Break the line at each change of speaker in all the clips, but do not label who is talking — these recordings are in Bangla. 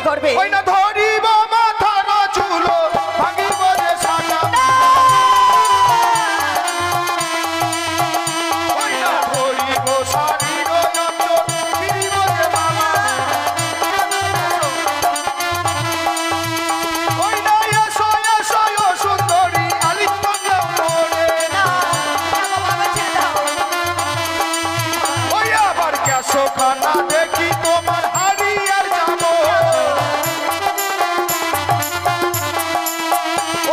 করবে?
ওই না ধরিব মাথার চুল ভাঙিব যে সাটা ওই না ধরিব শাড়ির যত্ন ফিরিব যে মালা ওই না এসো এসো ও সুন্দরী আলিঙ্গন মোরে
না বাবা ছেড়ে দাও।
ওই আবার কেসো খানা দেখি তোমার হারিয়ার যাব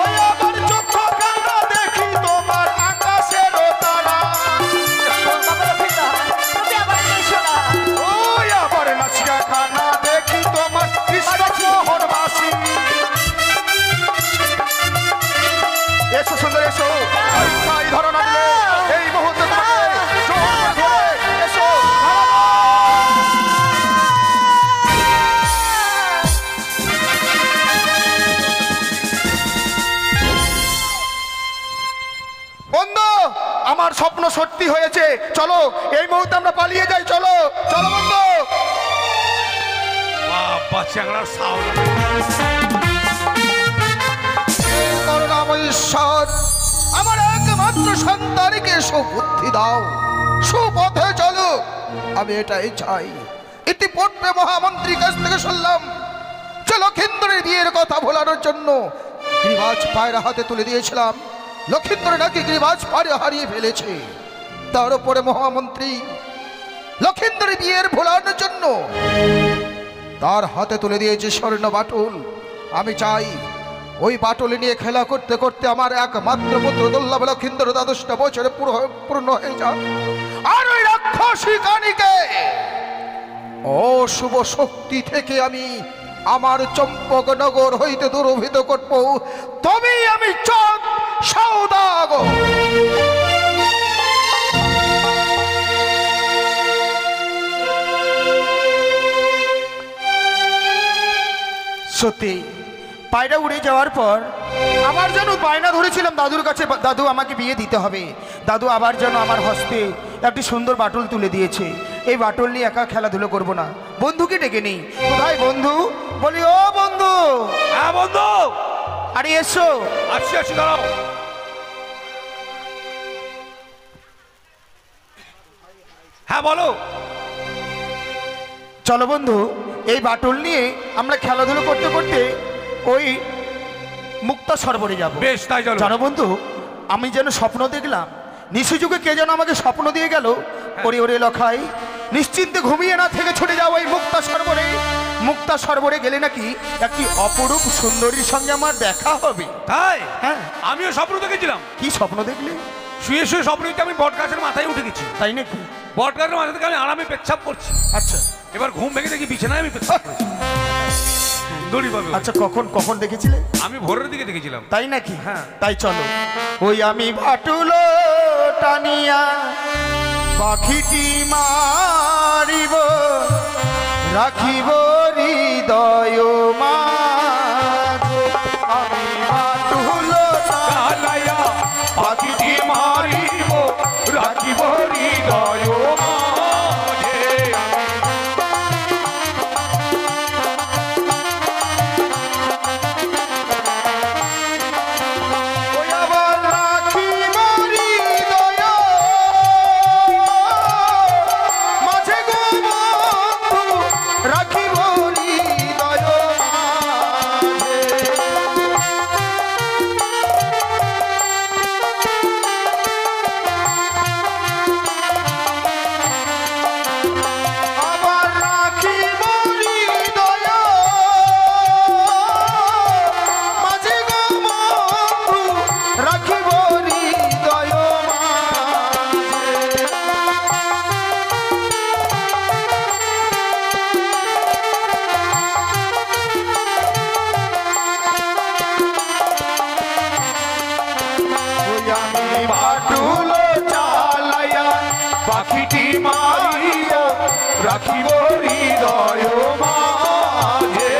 ওই আবার চক্ষু খানা দেখি তোমার আকাশের তারা
বাবা ছেড়ে দাও। তুমি আবার এসো না।
ওই আবার নাচিয়া খানা দেখি তোমার কৃষ্ণ মোহনবাসী এসো সুন্দর এসো এই ধরো না দিলে এই মুহূর্তে তোমাকে জোর ধরে এসো বন্ধু আমার স্বপ্ন সত্যি হয়েছে চলো এই মুহূর্তে আমরা পালিয়ে যাই চলো চলো বন্ধু
বাবা চ্যাংড়ার সাউন্ড
করুণাময় ঈশ্বর আমার একমাত্র সন্তানকে সুবুদ্ধি দাও সুপথে চলো আমি এটাই চাই ইতিপূর্বে মহামন্ত্রীর কাছ থেকে শুনলাম যে লক্ষিন্দরের বিয়ের কথা ভোলানোর জন্য গিরিবাজ পায়রা হাতে তুলে দিয়েছিলাম লক্ষিন্দর নাকি গিরিবাজ পায়রা হারিয়ে ফেলেছে তার উপরে মহামন্ত্রী লক্ষিন্দরের বিয়ের ভোলানোর জন্য তার হাতে তুলে দিয়েছে স্বর্ণ বাটুল আমি চাই ওই বাটুল নিয়ে খেলা করতে করতে আমার একমাত্র পুত্র দুর্লভ লক্ষিন্দর দ্বাদশটা বছরে পূর্ণ হয়ে যাক আর ওই রাক্ষসী কানিকে অশুভ শক্তি থেকে আমি আমার চম্পকনগর হইতে দুরভিত করব তবেই আমি চাঁদ সওদাগর
সত্যি পায়রা উড়ে যাওয়ার পর আবার যেন বায়না ধরেছিলাম দাদুর কাছে দাদু আমাকে বিয়ে দিতে হবে দাদু আবার যেন আমার হস্তে একটি সুন্দর বাটুল তুলে দিয়েছে এই বাটুল নিয়ে একা খেলাধুলো করব না বন্ধুকে ডেকে নেই কোথায় বন্ধু বলি ও বন্ধু
হ্যাঁ বন্ধু
আরে এসো
আসছি আসছি দাঁড়াও হ্যাঁ বলো
চলো বন্ধু এই বাটুল নিয়ে আমরা খেলাধুলো করতে করতে ওই মুক্তা সরোবরে যাব
বেশ তাই চলো
জানো বন্ধু আমি যেন স্বপ্ন দেখলাম নিশু যুগে কে যেন আমাকে স্বপ্ন দিয়ে গেল ওরে ওরে লখাই নিশ্চিন্তে ঘুমিয়ে না থেকে ছুটে যাও এই মুক্তা সরোবরে গেলে নাকি একটি অপরূপ সুন্দরীর সঙ্গে আমার দেখা হবে
তাই
হ্যাঁ
আমিও স্বপ্ন দেখেছিলাম
কি স্বপ্ন দেখলে
শুয়ে শুয়ে স্বপ্ন দেখতে আমি বট গাছের মাথায় উঠে গেছি
তাই নাকি
বট গাছের মাথা থেকে আমি আরামে পেচ্ছাপ করছি
আচ্ছা
এবার ঘুম ভেঙে দেখি বিছানায় আমি পেচ্ছাপ করছি সুন্দরী পাবে
আচ্ছা কখন দেখেছিলে
আমি ভোরের দিকে দেখেছিলাম
তাই নাকি হ্যাঁ তাই চলো ওই আমি বাটুলো টানিয়া পাখিটি মারিব রাখিব হৃদয় মাঝে আমি বাটুলো
চালাইয়া পাখিটি মারিব রাখিব হৃদয় মাঝে।
ওই আবার রাখিব হৃদয় মাঝে গো বন্ধু রাখিব হৃদয় মাঝে আবার রাখিব হৃদয় মাঝে গো বন্ধু রাখিব হৃদয় মাঝে ওই আমি বাটুল চালাইয়া পাখিটি মারিয়া রাখিব হৃদয় মাঝে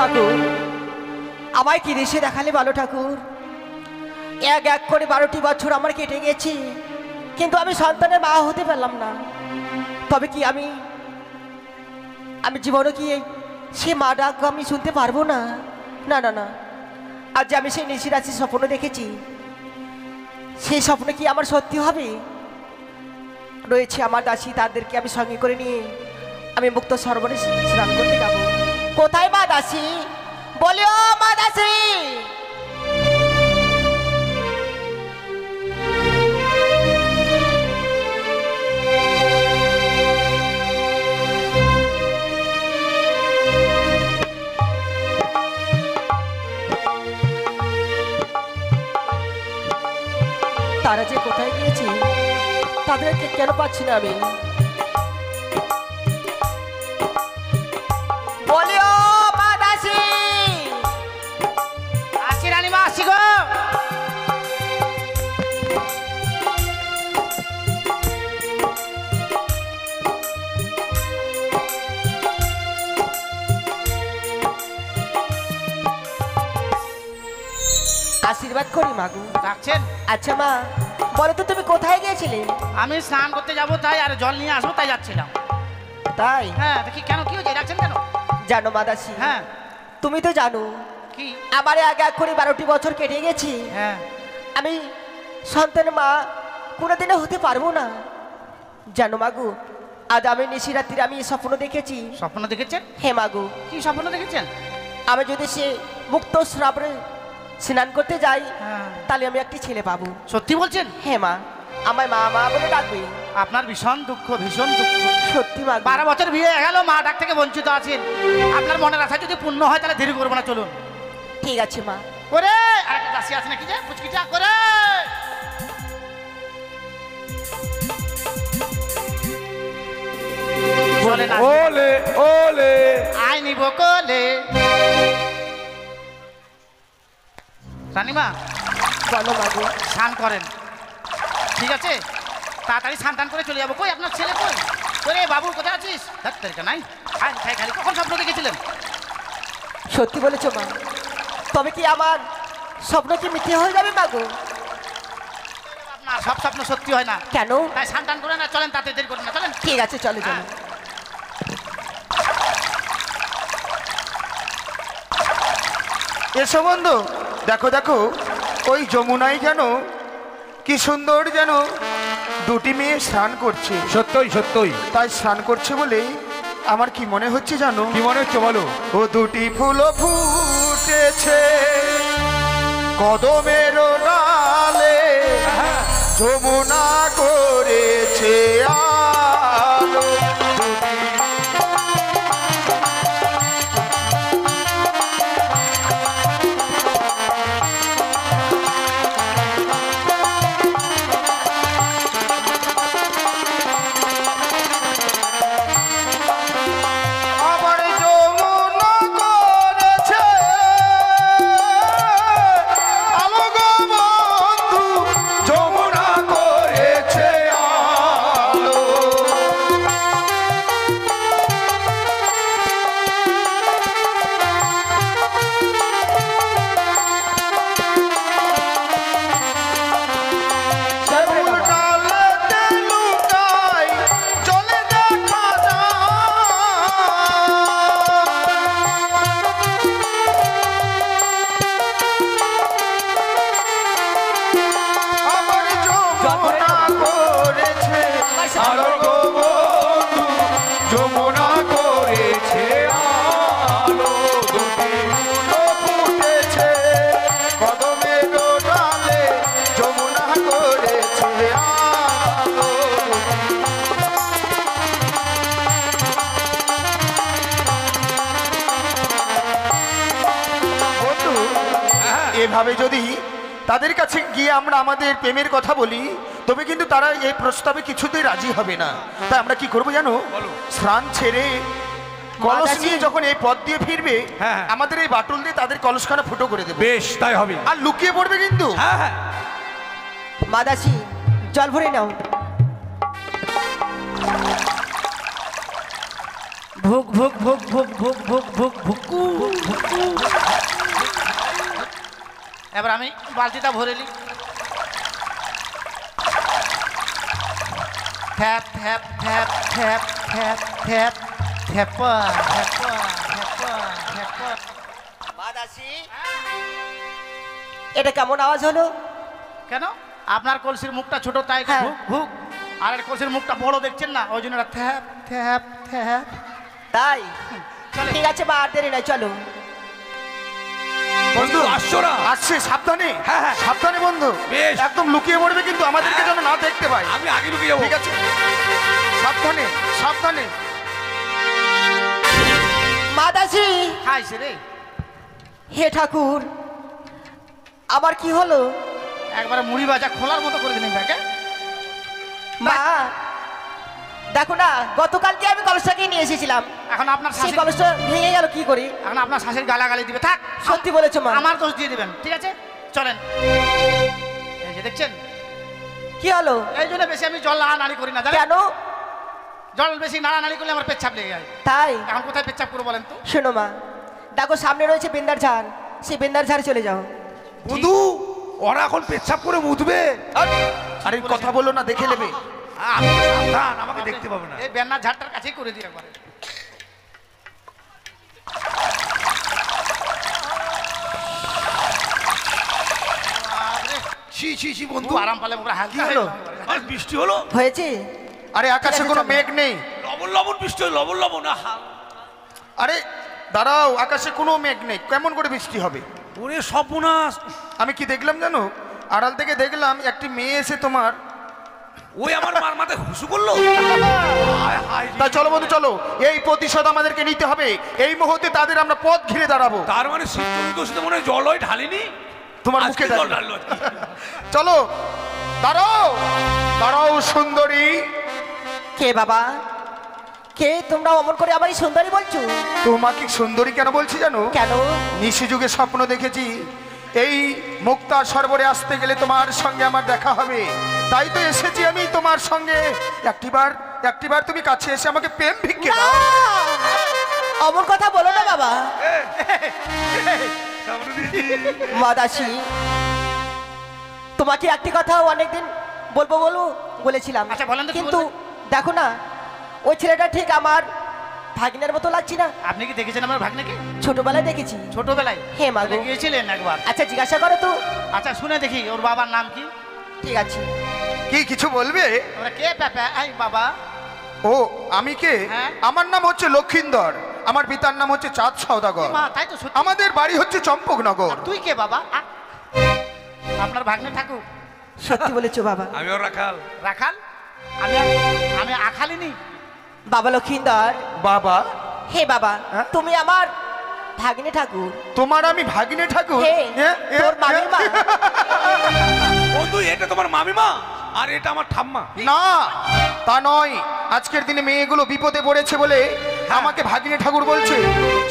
ঠাকুর আমায় কি দেশে দেখালে বলো ঠাকুর? এক এক করে 12টি বছর আমার কেটে গেছে, কিন্তু আমি সন্তানের মা হতে পারলাম না। তবে কি আমি জীবনে কি সে মা ডাক আমি শুনতে পারবো না? না না না, আজ যে আমি সেই নিশিরাশি স্বপ্ন দেখেছি, সেই স্বপ্ন কি আমার সত্যি হবে? রয়েছে আমার দাসী, তাদেরকে আমি সঙ্গে করে নিয়ে আমি মুক্ত সরোবরে স্নান করতে যাব। কোথায় মা দাসী? বলিও মা দাসী। তারা যে কোথায় গিয়েছে, তাদেরকে কেন পাচ্ছি না আমি? বলিও মা দাসী।
আসি রানীমা, আসি গো।
আশীর্বাদ করি মাগু।
ডাকছেন?
আচ্ছা মা, বলো তো তুমি কোথায় গিয়েছিলে?
আমি স্নান করতে যাব তাই, আর জল নিয়ে আসবো তাই যাচ্ছিলাম।
তাই?
হ্যাঁ, দেখি কেন, কি হয়েছে, ডাকছেন কেন?
জানো মা দাসী,
হ্যাঁ।
তুমি তো জানো
কি?
আমার আগে এক করে 12টি বছর কেটে গেছে।
হ্যাঁ।
আমি সন্তানের মা কোনোদিনও হতে পারবো না। জানো মাগু, আজ আমি নিশিরাত্রির আমি স্বপ্ন দেখেছি।
স্বপ্ন দেখেছেন?
হে মাগু,
কি স্বপ্ন দেখেছেন?
আমি যদি সে মুক্ত শ্রাবণে স্নান করতে যাই,
হ্যাঁ।
তাহলে আমি একটি ছেলে পাবো।
সত্যি বলছেন?
হে মা, আমায় মা মা বলে ডাকবে।
আপনার ভীষণ দুঃখ, ভীষণ দুঃখ।
সত্যি মাগু।
12 বছর বিয়ে হয়ে গেল, মা ডাক থেকে বঞ্চিত আছেন। আপনার মনের আশা যদি পূর্ণ হয় তাহলে দেরি করবো না, চলুন।
ঠিক আছে মা।
ওরে আরেকটা দাসী আছে নাকি যে পুচকিটা করে? চলে না,
ওলে ওলে
আই নিব কোলে। রানীমা,
বলো মাগু।
স্নান করেন, ঠিক আছে? তাড়াতাড়ি স্নান টান করে চলে যাবো। কই আপনার ছেলে কই? ওরে বাবু, কোথায় আছিস? ডাক্তারিটা নাই, খাই খালি। কখন স্বপ্ন দেখেছিলেন?
সত্যি বলেছো মা। তবে কি আমার স্বপ্ন কি মিথ্যে হয়ে যাবে মাগু?
আপনার সব স্বপ্ন সত্যি হয় না।
কেন?
তাই স্নান টান করে না, চলেন, তাতে দেরি করুন না, চলেন।
ঠিক আছে, চলো চলো।
এসো বন্ধু, দেখো দেখো, ওই যমুনায় যেন কি সুন্দর যেন দুটি মেয়ে স্নান করছে।
সত্যই সত্যই।
তাই স্নান করছে বলে আমার কি মনে হচ্ছে জানো?
কি মনে হচ্ছে বলো?
ও দুটি ফুল ফুটেছে কদমের ডালে, যমুনা করেছে আলো। আবার যমুনা করেছে আলো গো বন্ধু, যমুনা করেছে আলো। ফুল ডালেতে লুকাই জলে দেখা আমার যমুনা করেছে আলো গো বন্ধু, যমুনা করেছে আলো। দুটি ফুল ফুটেছে কদমের ডালে, যমুনা করেছে আলো। বন্ধু, এভাবে যদি তাদের কাছে গিয়ে আমরা আমাদের প্রেমের কথা বলি, তবে কিন্তু তারা এই প্রস্তাবে কিছুতেই রাজি হবে না। তাই আমরা কি করবো জানো? স্নান ছেড়ে কলস
মাতাজি।
নিয়ে যখন এই পথ দিয়ে ফিরবে,
হ্যাঁ, হ্যাঁ।
আমাদের এই বাটুল দিয়ে তাদের কলসখানা ফুটো করে দেবো।
বেশ, তাই হবে।
আর লুকিয়ে পড়বে কিন্তু।
হ্যাঁ হ্যাঁ।
মা দাসী, জল ভরে নাও। ভুক ভুক ভুক ভুক ভুক ভুক ভুক ভুকু ভুকু।
এবার আমি বালতিটা ভরে নিই। থ্যাপ থ্যাপ থ্যাপ থ্যাপ থ্যাপ থ্যাপ থ্যাপা থ্যাপা থ্যাপা থ্যাপা।
মাদাসি, এটা কেমন আওয়াজ হলো?
কেন? আপনার কলসির মুখটা ছোট তাই
হ্যাঁ।
ভুক ভুক, আর এর কলসির মুখটা বড় দেখছেন না, ওই জন্য এটা থ্যাপ থ্যাপ থ্যাপ।
তাই
চলে।
ঠিক আছে মা, আর দেরি নয়, চলো।
বন্ধু আসছো না?
আসছে, সাবধানে।
হ্যাঁ, হ্যাঁ।
সাবধানে বন্ধু,
বেশ।
একদম লুকিয়ে পড়বে কিন্তু আমাদেরকে যেন না দেখতে পায়।
আমি আগে ঢুকে যাবো।
ঠিক আছে, সাবধানে সাবধানে।
মাদাসি,
খাইছে রে
হে ঠাকুর, আবার কি হলো?
একবারে মুড়ি ভাজা খোলার মতো করে দিলেন ব্যাগে।
মা দেখো না, গতকালকে আমি কলসটাকে নিয়ে এসেছিলাম,
এখন আপনার
সেই
শাশুড়ি,
কলসটা ভেঙে গেল কি করি?
এখন আপনার শাশুড়ি গালাগালি দিবে। থাক,
সত্যি বলেছো মা।
আমার দোষ দিয়ে দিবেন। ঠিক আছে চলেন। এই যে দেখছেন,
কি হলো?
এই জন্য বেশি আমি জল নাড়ানাড়ি করি না, জানেন?
কেন?
জল বেশি নাড়ানাড়ি করলে আমার পেচ্ছাপ লেগে যায়।
তাই
এখন কোথায় পেচ্ছাপ করবো বলেন তো?
শোনো মা, দেখো সামনে রয়েছে বেন্দার ঝাড়, সেই বেন্দার ঝাড়ে চলে যাও।
বন্ধু, ওরা এখন পেচ্ছাপ করে মুতবে।
আরে কথা বলো না, দেখে নেবে।
আমি তো সাবধান, আমাকে দেখতে পাবে না।
এই বেন্নার ঝাড়টার কাছেই করে দিই একবারে। বাপরে,
ছি ছি ছি বন্ধু,
খুব আরাম পালে মুখে হালকা
কি হলো?
আর বৃষ্টি হলো?
হয়েছে?
আরে আকাশে কোনো মেঘ নেই।
লবণ লবণ বৃষ্টি হলো, লবণ লবণ। আহা,
আরে দাঁড়াও, আকাশে কোনো মেঘ নেই, কেমন করে বৃষ্টি হবে?
ওরে সর্বনাশ।
আমি কি দেখলাম জানো, আড়াল থেকে দেখলাম একটি মেয়ে এসে তোমার।
ওই আমার মার মাথায় হুসু করলো। হায় হায় রে।
তা চলো বন্ধু চলো, এই প্রতিশোধ আমাদেরকে নিতে হবে। এই মুহূর্তে তাদের আমরা পথ ঘিরে দাঁড়াবো।
তার মানে শীতকালীন দোষে মনে হয় জল হয় ঢালিনি,
তোমার
আজকে
মুখে
জল
দাঁড়িয়ে।
ঢাললো আজকে।
চলো, দাঁড়াও দাঁড়াও সুন্দরী।
কে বাবা? কে তোমরা অমন করে আমারই সুন্দরী বলছো?
তোমাকে সুন্দরী কেন বলছি জানো?
কেন?
নিশি যুগে স্বপ্ন দেখেছি এই মুক্তা সরোবরে আসতে গেলে তোমার সঙ্গে আমার দেখা হবে, তাই তো এসেছি আমি তোমার সঙ্গে। একটিবার তুমি কাছে এসে আমাকে প্রেম ভিক্ষে
না!
দাও।
অমন কথা বলো না বাবা। মাদাসি, তোমাকে একটি কথা অনেকদিন বলেছিলাম,
আচ্ছা, বলেন তো কি
কিন্তু
বলবেন?
দেখো না, ওই ছেলেটা ঠিক আমার ভাগিনের মতো লাগছে না?
আপনি কি দেখেছেন আমার ভাগ্নেকে
ছোটবেলায় দেখেছি।
ছোটবেলায়?
হে মা গো।
তাহলে গিয়েছিলেন একবার?
আচ্ছা জিজ্ঞাসা করো তো।
আচ্ছা শুনে দেখি ওর বাবার নাম কি।
ঠিক আছে।
কি কিছু বলবে?
ওরা কে পাপা? এই বাবা।
ও আমি কে?
হ্যাঁ?
আমার নাম হচ্ছে লক্ষিন্দর, আমার পিতার নাম হচ্ছে চাঁদ সওদাগর,
মা তাই তো সত্যি।
আমাদের বাড়ি হচ্ছে চম্পকনগর।
তুই কে বাবা? আপনার ভাগ্নে ঠাকুর?
সত্যি বলেছো বাবা।
আমি ওর রাখাল।
রাখাল? আমি আখালিনি।
বাবা লক্ষিন্দর।
বাবা,
হে বাবা,
হ্যাঁ?
তুমি আমার ভাগিনে ঠাকুর।
তোমার আমি ভাগিনে ঠাকুর?
হে,
এ,
তোর মামির মা।
বন্ধু, এটা তোমার মামিমা আর এটা আমার ঠাম্মা।
না তা নয়, আজকের দিনে মেয়েগুলো বিপদে পড়েছে বলে আমাকে ভাগিনে ঠাকুর বলছে।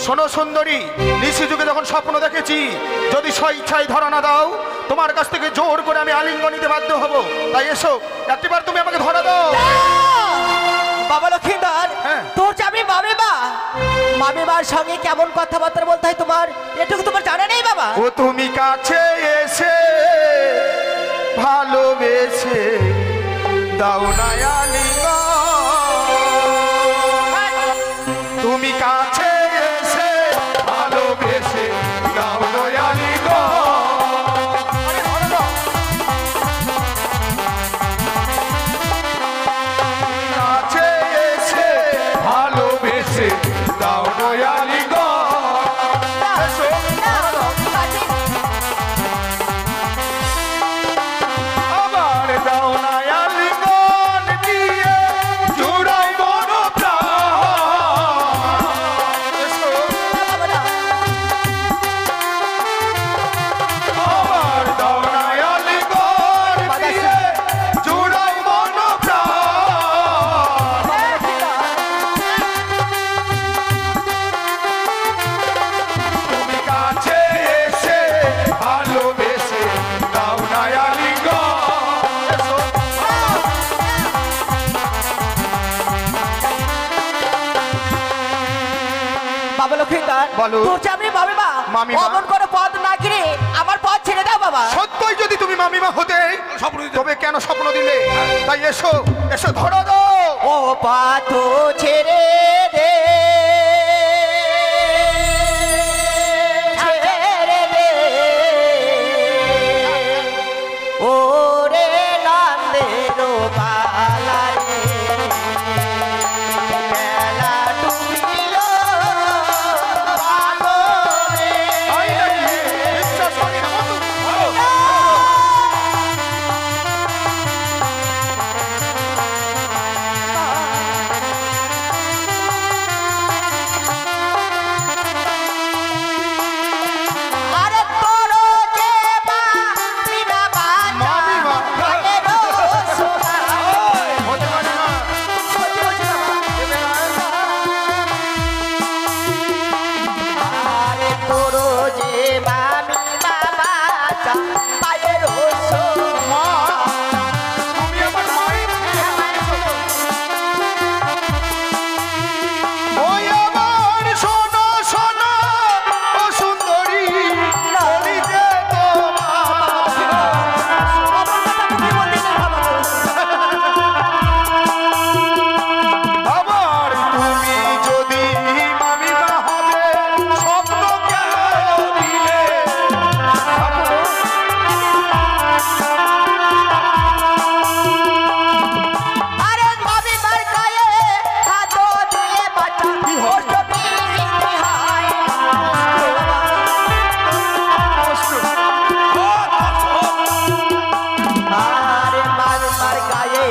শোনো সুন্দরী, নিশি যুগে যখন স্বপ্ন দেখেছি যদি স্বেচ্ছায় ধরা না দাও তোমার কাছ থেকে জোর করে আমি আলিঙ্গন নিতে বাধ্য হব, তাই এসো একটিবার তুমি আমাকে ধরা দাও।
বাবা লক্ষিন্দর,
হ্যাঁ।
তোর যে আমি মামিমা, মামিমার সঙ্গে কেমন কথাবার্তা বলতে হয় তোমার এটুকু তোমার জানা নেই বাবা?
ও তুমি কাছে এসে ভালোবেসে দাও না আলিঙ্গন, তুমি কাছে এসে ভালোবেসে দাও না আলিঙ্গন। কাছে এসে ভালোবেসে দাও না আলিঙ্গন। এসো। আবার দাও না আলিঙ্গন দিয়ে জুড়াই মন প্রাণ। এসো। আবার দাও না আলিঙ্গন দিয়ে জুড়াই মন প্রাণ।
বাবা লক্ষ্মীকার
বলো।
তোর যে আমি মামিমা
মামিমা?
অমন করে পথ না ঘিরে আমার পথ ছেড়ে দাও বাবা।
সত্যই যদি তুমি মামিমা হতে
স্বপ্ন দিতে-
তবে কেন স্বপ্ন দিলে? তাই এসো এসো ধরো দাও।
ও পথ ছেড়ে দে ছেড়ে দে ও রে নন্দের বালা রে বেলা ডুবিল বাদরে।
তাই নাকি? বিশ্বাস করি না বন্ধু।
আরে তোর যে মামিমা বাজা
মামিমা?
গায়েরও সোনা।
হতে পারে না।
আরে তোর যে মামিমা বাজা পায়ের সোনা।
মা, তুমি আমার মায়ের ওই আমার সোনা সোনা ও সুন্দরী বলি যে আবার তুমি যদি মামিমা হবে স্বপ্ন কেন দিলে?
আরে মামিমার গায়ে হাত দিলে বাঁচা কষ্ট বৃদ্ধি হয়। আরে মামিমার গায়ে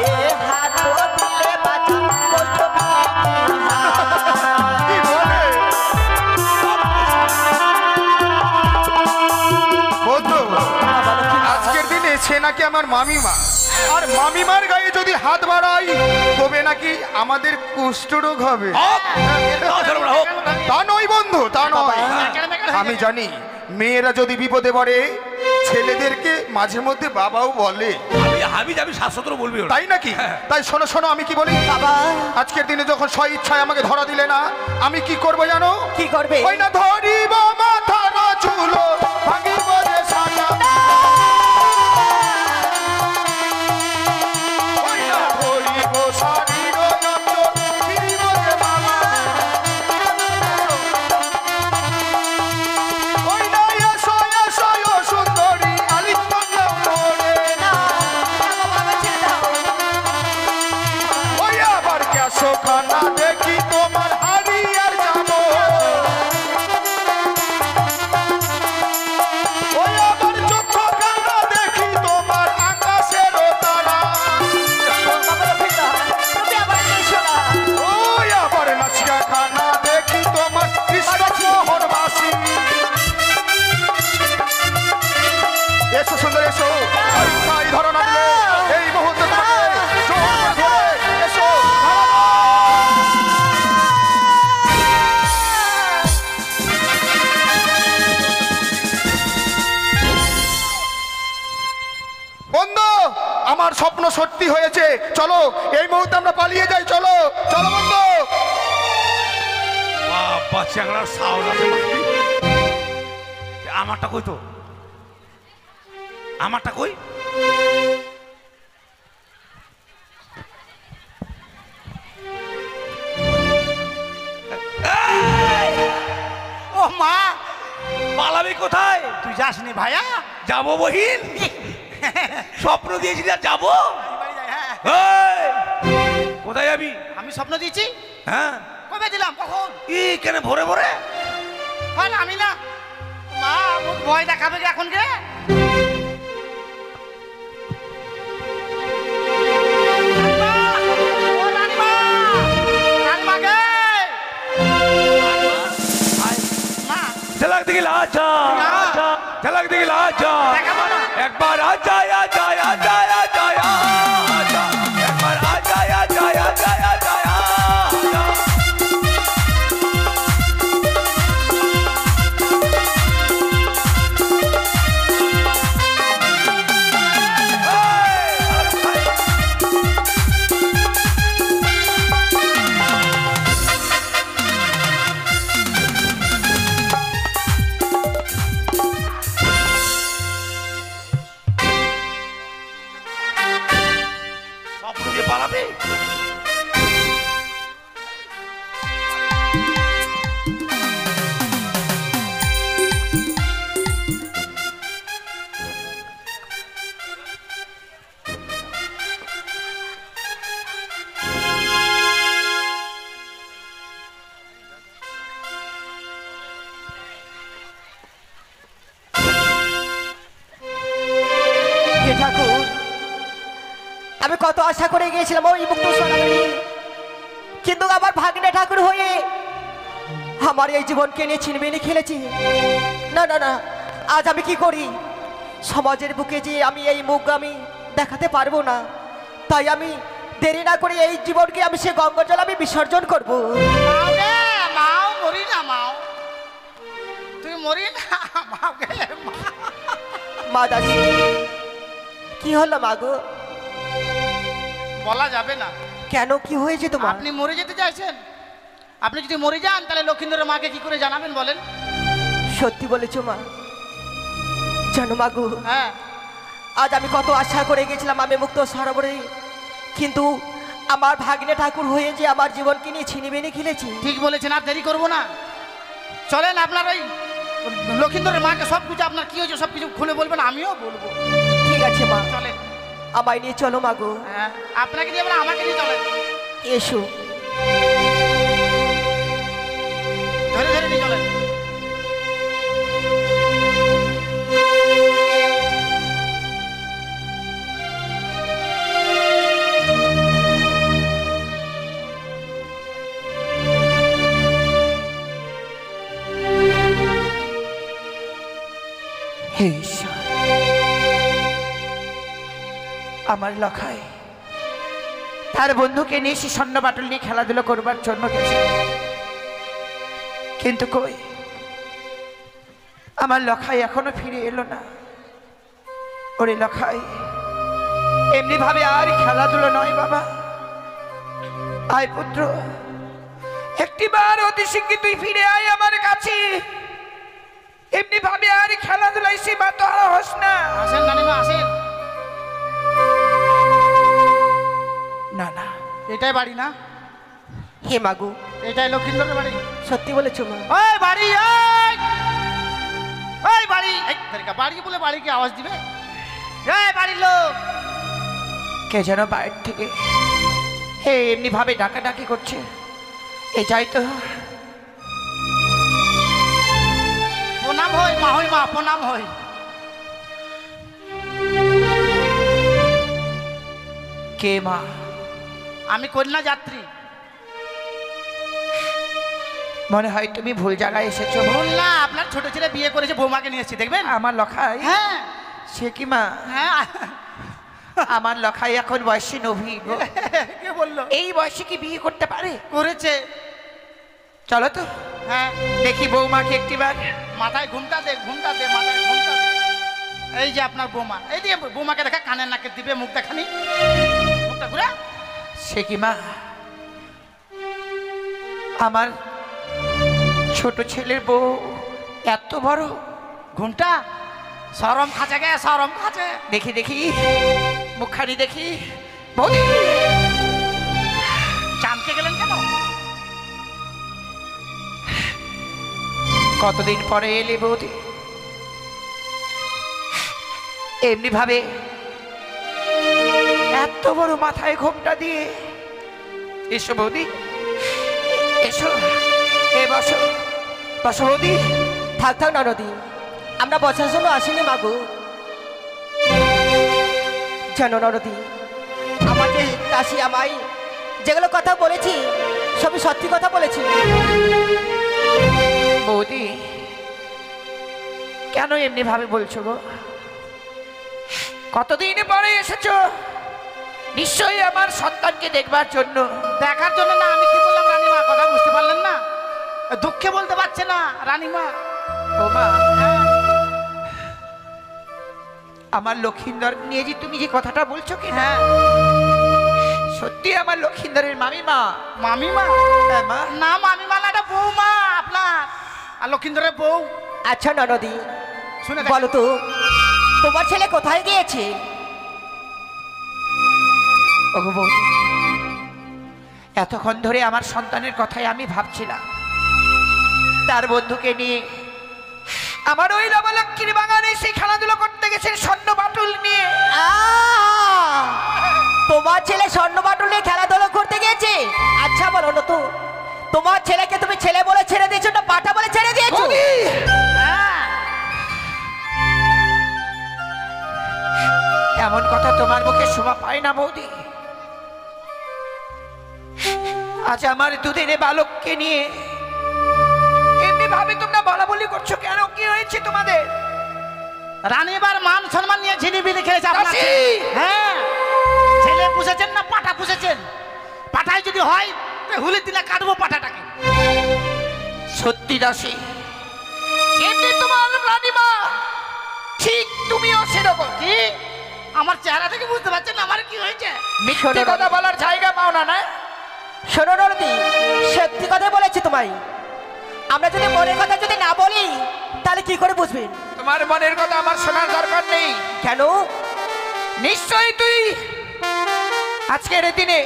হাত দিলে বাঁচা কষ্ট বৃদ্ধি হয়।
কি বলে? বন্ধু, আজকের দিনে সে নাকি আমার মামিমা, আর মামিমার গায়ে যদি হাত বাড়াই তবে নাকি আমাদের কুষ্ঠরোগ হবে।
হোক, না, চলো না, হোক।
তা নয় বন্ধু, তা নয়। আমি জানি মেয়েরা যদি বিপদে পড়ে ছেলেদেরকে মাঝে মধ্যে বাবাও বলে,
আমি যাবি শাশ্বত বলবি ওরা।
তাই নাকি? তাই শোনো শোনো আমি কি বলি।
বাবা
আজকের দিনে যখন স্ব ইচ্ছায় আমাকে ধরা দিলে না, আমি কি করবো জানো?
কি করবে?
ওই না ধরিব মাথা না চুলো ভাঙিব যে সাজা। ওই না ধরিব শরীর যত ফিরিব যে মালা। ওই না এসো এসো ও সুন্দরী আলিঙ্গন মোরে। ওই আবার কেসো খানা দেখি তোমার হারিয়ার যাবো। ওই আবার চক্ষু খানা দেখি তোমার আকাশের তারা।
তুমি আবার এসো না।
ওই আবার নাচিয়া খানা দেখি তোমার কৃষ্ণ মোহনবাসী। এসো সুন্দর এসো, এই ধরনা দিলে এই মুহূর্তে তোমাকে জোর করে এসো ধরা দাও। বন্ধু, আমার স্বপ্ন সত্যি হয়েছে, চলো এই মুহূর্তে আমরা পালিয়ে যাই। চলো চলো বন্ধু।
বাবা চ্যাংড়ার সাউন্ড আছে মারবি। আমারটা কই তো? আমারটা কই?
ও মা,
পালাবি কোথায়?
তুই যাসনি ভাইয়া?
যাবো বহিন, স্বপ্ন দিয়েছিলি আর যাবো।
হ্যাঁ।
এই, কোথায় যাবি?
আমি স্বপ্ন দিয়েছি।
হ্যাঁ,
কবে দিলাম? কখন?
ই কেন ভরে ভরে?
হয় আমি না মা, মুখ ভয় দেখাবে গে এখন গে। ও রানীমা, রানীমা গে। মা,
झलक दिखला आजा,
आजा,
झलक दिखला आजा,
देखाबो ना।
एक बार आजा आजा आजा आजा आजा, एक बार आजा आजा आजा आजा आजा।
কত আশা করে গিয়েছিলাম ওই মুক্ত সোনামণি, কিন্তু আমার ভাগ্নে ঠাকুর হয়ে আমার এই জীবনকে নিয়ে ছিনবিনি খেলেছি। না না না, আজ আমি কি করি? সমাজের বুকে যে আমি এই মুখ আমি দেখাতে পারবো না, তাই আমি দেরি না করে এই জীবনকে আমি সে গঙ্গা জল আমি বিসর্জন করবো।
মাও রে মাও, মরি না মাও, তুই মরি না মাও গে মা।
মা দাসী, কি হলো মা গো?
বলা যাবে না।
কেন, কি হয়েছে তোমার?
আপনি মরে যেতে চাইছেন? আপনি যদি মরে যান তাহলে লক্ষিন্দরের মাকে কি করে জানাবেন বলেন?
সত্যি বলেছো মা। জানো মা গো,
হ্যাঁ,
আজ আমি কত আশা করে গেছিলাম আমি মুক্ত সরোবরে, কিন্তু আমার ভাগ্নে ঠাকুর হয়ে যে আমার জীবনকে নিয়ে ছিনিবিনি খেলেছি।
ঠিক বলেছেন, আর দেরি করবো না, চলেন আপনার ওই লক্ষিন্দরের মাকে সব কিছু আপনার কি হয়েছে সব কিছু খুলে বলবেন, আমিও বলবো।
ঠিক আছে মা,
চলেন।
আমায় নিয়ে চলো মা গো।
হ্যাঁ, আপনাকে দিয়ে আমাকে দিয়ে চলেন।
এসো।
ধরে ধরে নিয়ে চলেন।
হে ঈশ্বর, আমার লখায় তার বন্ধুকে নিয়ে সে স্বর্ণ বাটুল নিয়ে খেলাধুলো করবার জন্য গেছে, কিন্তু কই আমার লখাই এখনো ফিরে এলো না। ওরে লখাই, এমনি ভাবে আর খেলাধুলো নয় বাবা, আয় পুত্র, একটিবার অতি শিগগির তুই ফিরে আয় আমার কাছে। এমনি ভাবে আর খেলাধুলাই সীমা তো হস না।
আসেন রানীমা, আসেন।
না না,
এটাই বাড়ি না?
হে মা গো,
এটাই লক্ষিন্দরের বাড়ি?
সত্যি বলেছো মা।
ওই বাড়ি, ওই ওই বাড়ি, এই তেরিকা, বাড়ি বলে বাড়ি কি আওয়াজ দিবে? এই বাড়ির লোক।
কে যেন বাইরে থেকে হে এমনি ভাবে ডাকাডাকি করছে, এটাই তো।
প্রণাম হই মা, হই মা, প্রণাম হই।
কে মা?
আমি কন্যা যাত্রী।
মনে হয় তুমি ভুল জায়গায় এসেছো।
ভুল না, আপনার ছোট ছেলে বিয়ে করেছে, বৌমাকে নিয়ে এসেছি, দেখবেন।
আমার লখাই?
হ্যাঁ
সে কি মা?
হ্যাঁ।
আমার লখাই এখন বয়সে নভি গো।
কে বললো?
এই বয়সে কি বিয়ে করতে পারে?
করেছে।
চলো তো
হ্যাঁ,
দেখি বৌমাকে একটিবার।
মাথায় ঘুমটা দে, ঘুমটা দে, মাথায় ঘুমটা দে। এই যে আপনার বৌমা, এই যে বৌমাকে দেখা, কানের নাকে দিবে, মুখ দেখানি, মুখটা ঘুরে।
সে কি মা, আমার ছোট ছেলের বউ এত বড়
ঘুমটা সরম খাচ্ছে গে, সরম খাচ্ছে।
দেখি দেখি মুখখানি দেখি। বৌদি,
চামকে গেলেন কেন?
কতদিন পরে এলে বৌদি? এমনি ভাবে এত বড় মাথায় ঘোমটা দিয়ে। এসো বৌদি, এসো, এ বসো, বসো বৌদি।
থাক থাক ননদি, আমরা বছর জন্য আসিনি মা গো। জানো ননদি, আমার যে দাসী আমায় যেগুলো কথা বলেছি সবই সত্যি কথা বলেছি।
বৌদি, কেন এমনি ভাবে বলছো গো? কতদিন পরে এসেছো, নিশ্চয়ই আমার সন্তানকে দেখবার জন্য।
দেখার জন্য না, আমি কি বললাম রানীমা, কথা বুঝতে পারলেন না? দুঃখে বলতে পারছে না রানীমা।
ও মা, আমার লক্ষিন্দর নিয়ে যে তুমি যে কথাটা বলছো কি না,
হ্যাঁ,
সত্যি আমার লক্ষিন্দরের মামিমা?
মামিমা?
হ্যাঁ মা।
না মামিমা না, এটা বৌমা আপনার, আর লক্ষিন্দরের বউ।
আচ্ছা ননদি,
শুনে
বলো তো তোমার ছেলে কোথায় গিয়েছে?
ওগো বৌদি, এতক্ষণ ধরে আমার সন্তানের কথাই আমি ভাবছিলাম। তার বন্ধুকে নিয়ে আমার ওই নবলক্ষ্মীর বাগানে সেই খেলাধুলো করতে গেছেন স্বর্ণ বাটুল নিয়ে।
তোমার ছেলে স্বর্ণ বাটুল নিয়ে খেলাধুলা করতে গেছে? আচ্ছা বলো না তো, তোমার ছেলেকে তুমি ছেলে বলে ছেড়ে দিয়েছো না পাঠা বলে ছেড়ে দিয়েছো?
বৌদি,
হ্যাঁ,
এমন কথা তোমার মুখে শোভা পায় না বৌদি।
আজ আমার দুদিনে বালককে নিয়ে এমনি ভাবে তোমরা বলা বলি করছো কেন? কি হয়েছে তোমাদের?
রানী এবার মান সম্মান নিয়ে ঝিনিবিনি খেলেছে আপনার
দাসী!
ছেলে। হ্যাঁ, ছেলে পুষেছেন না পাঠা পুষেছেন? পাঠাই যদি হয় হুলির দিনে কাটবো পাঠাটাকে।
সত্যি দাসী, এমনি তোমার রানীমা ঠিক তুমিও সেরকম।
কি আমার চেহারা থেকে বুঝতে পারছেন না আমার কি হয়েছে?
মিথ্যে কথা বলার জায়গা পাও না, না?
শোনো নরদি, সত্যি কথা বলেছি তোমায়। আমরা যদি মনের কথা যদি না বলি তাহলে কি করে বুঝবেন?
তোমার মনের কথা আমার শোনার দরকার নেই।
কেন?
নিশ্চয়ই তুই আজকের দিনে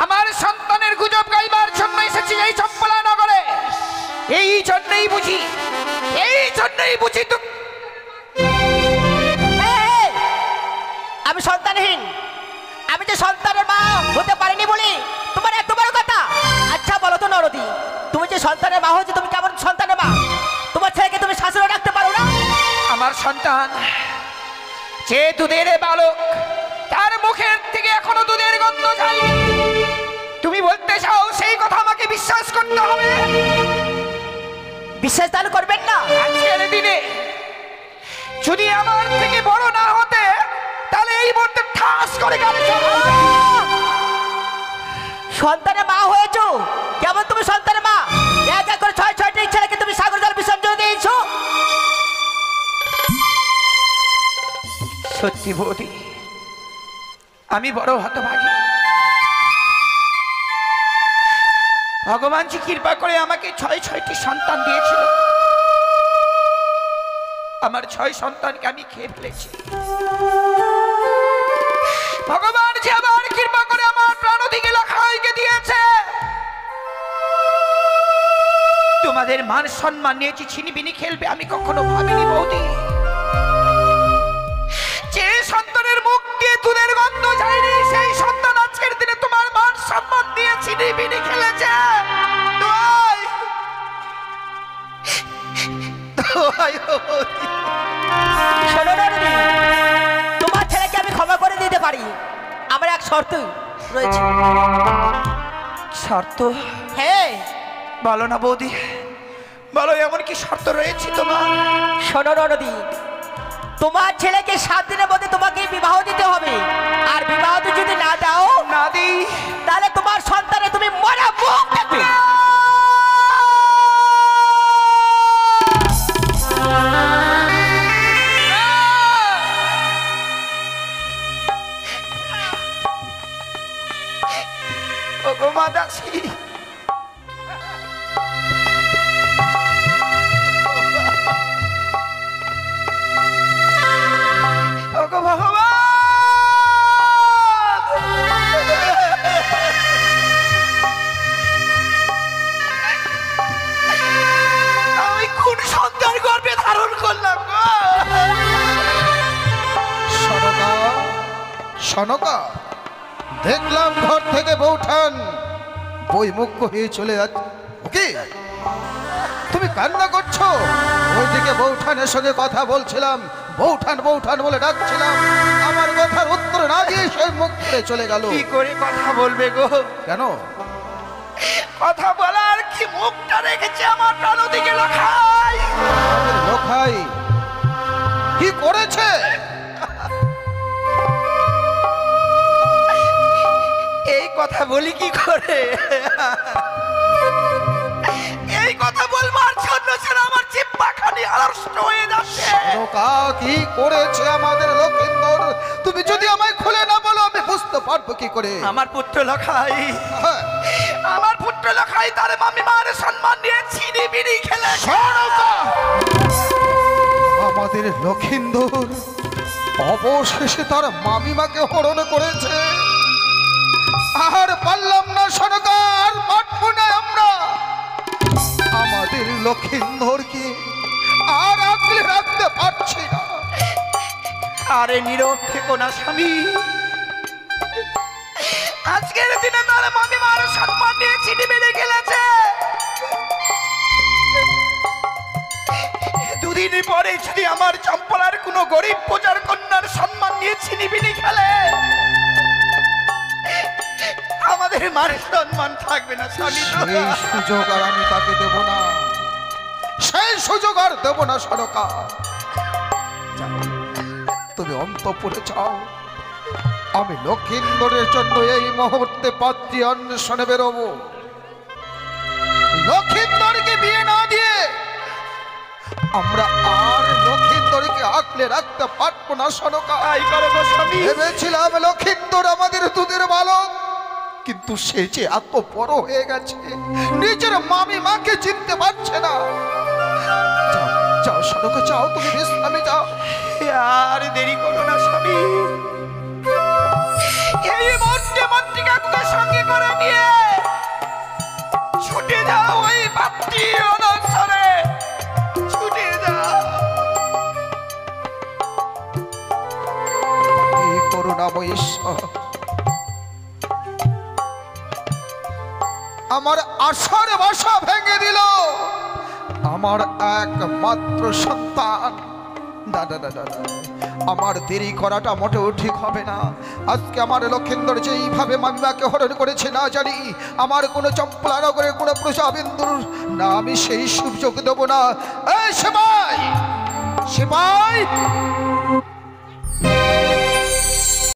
আমার সন্তানের গুজব গাইবার জন্য এসেছিস এই চম্পলা নগরে। এই জন্যই বুঝি তুমি
এই, আমি সন্তানহীন, আমি যে সন্তানের মা হতে পারিনি বলি তোমার এত বড় কথা? আচ্ছা বলো তো নরদি, তুমি যে সন্তানের মা হয়েছে তুমি কেমন সন্তানের মা? তোমার ছেলেকে তুমি শাসনে রাখতে পারো না?
আমার সন্তান যে দুধের বালক, তার মুখের থেকে এখনো দুধের গন্ধ যায়নি। তুমি বলতে চাও সেই কথা আমাকে বিশ্বাস করতে হবে?
বিশ্বাস তাহলে করবেন না?
আজকের দিনে যদি আমার থেকে বড় না হতে তাহলে এই মুহূর্তে ঠাস করে গালে চড়াতাম।
সন্তানের মা হয়েছো, কেমন তুমি সন্তানের মা? এক এক করে 6-6টি ছেলেকে তুমি সাগর জল বিসর্জন দিয়েছো।
সত্যি বৌদি, আমি বড় হতভাগী। ভগবান জি কৃপা করে আমাকে 6টি সন্তান দিয়েছিল। আমার 6 সন্তানকে আমি খেয়ে ফেলেছি। ভগবান যে আমার কৃপা করে আমার প্রাণদিকে লখাইকে দিয়েছে। তোমাদের মান সম্মান নিয়েছি ছিনিবিনি খেলবে আমি কখনো ভাবিনি বৌদি। যে সন্তানের মুখ দিয়ে দুধের গন্ধ যায়নি সেই সন্তান আজকের দিনে তোমার মান সম্মান দিয়ে ছিনিবিনি খেলেছে।
শোনো নরদি, তোমার ছেলেকে আমি ক্ষমা করে দিতে পারি, আমার এক শর্ত রয়েছে।
শর্ত?
হ্যাঁ।
বলো না বৌদি, বলো এমন কি শর্ত রয়েছে তোমার?
শোনো নরদি, তোমার ছেলেকে 7 দিনের মধ্যে তোমাকে বিবাহ দিতে হবে, আর বিবাহ যদি না দাও
না দিই
তাহলে তোমার সন্তানে তুমি মরা মুখ দেখবে।
ওগো মা দাসী, ওগো ভগবান, আমি কোন সন্তান গর্ভে ধারণ করলাম গো?
সনকা, সনকা, দেখলাম ঘর থেকে বৌঠান বইমুখ হয়ে চলে যাচ্ছে। ওকে, তুমি কান্না করছো? ওইদিকে বৌঠানের সঙ্গে কথা বলছিলাম, বৌঠান বৌঠান বলে ডাকছিলাম, আমার কথার উত্তর না দিয়ে সে মুখ ফিরে চলে গেল।
কি করে কথা বলবে গো?
কেন?
কথা বলার কি মুখটা রেখেছে আমার প্রাণদিকে লখাই?
আমাদের লোখাই কি করেছে?
এই কথা বলি কি করে? এই কথা বলবার জন্য সেটা আমার জিহ্বাখানি আড়ষ্ট হয়ে যাচ্ছে।
সনকা কি করেছে আমাদের লক্ষিন্দর? তুমি যদি আমায় খুলে না বলো আমি বুঝতে পারবো কি করে?
আমার পুত্র লখাই,
হ্যাঁ,
আমার পুত্র লখাই তার মামিমার সম্মান নিয়ে ছিনিবিনি খেলে।
সনকা, আমাদের লক্ষিন্দর অবশেষে তার মামিমাকে হরণ করেছে। আর পারলাম না সরকার, পারবো না আমরা। আমাদের লক্ষিন্দরকে আর আগলে রাখতে পারছি না।
আরে নীরব থেকো না স্বামী, আজকের দিনে তার মামিমার সম্মান নিয়ে ছিনিবিনি খেলেছে। দুদিন পরে যদি আমার চম্পলার কোনো গরিব প্রজার কন্যার সম্মান নিয়ে ছিনিবিনি খেলে, আমাদের
আমাদের মান সম্মান থাকবে না স্বামী।
সেই সুযোগ আর আমি তাকে দেব না, সেই সুযোগ আর দেব না সরকার। তুমি অন্তঃপুরে যাও, আমি লক্ষিন্দরের জন্য এই মুহূর্তে পাত্রী অন্বেষণে বেরোবো। লক্ষিন্দরকে বিয়ে না দিয়ে আমরা আর লক্ষিন্দরকে আঁকলে রাখতে পারবো না সরকার। ভেবেছিলাম লক্ষিন্দর আমাদের দুধের বালক, কিন্তু সে যে এত বড় হয়ে গেছে নিজের মামি মাকে চিনতে পারছে না। যাও যাও সরকার, যাও তুমি বিশ্রামে যাও।
আর দেরি করো না স্বামী, এই মুহূর্তে মন্ত্রীকাকুকে সঙ্গে করে নিয়ে ছুটে যাও ওই পাত্রী অনসরে, ছুটে যাও।
এই করুণাময় ঈশ্বর, আমার আশার বাসা ভেঙে দিল আমার একমাত্র সন্তান। দাদা দাদা, আমার দেরি করাটা মোটেও ঠিক হবে না। আজকে আমার লক্ষিন্দর যেইভাবে মামিমাকে হরণ করেছে না জানি আমার কোনো চম্পলানগরের কোনো প্রজাবিন্দুর না, আমি সেই সুযোগ দেব না। এই সেবাই, সেবাই,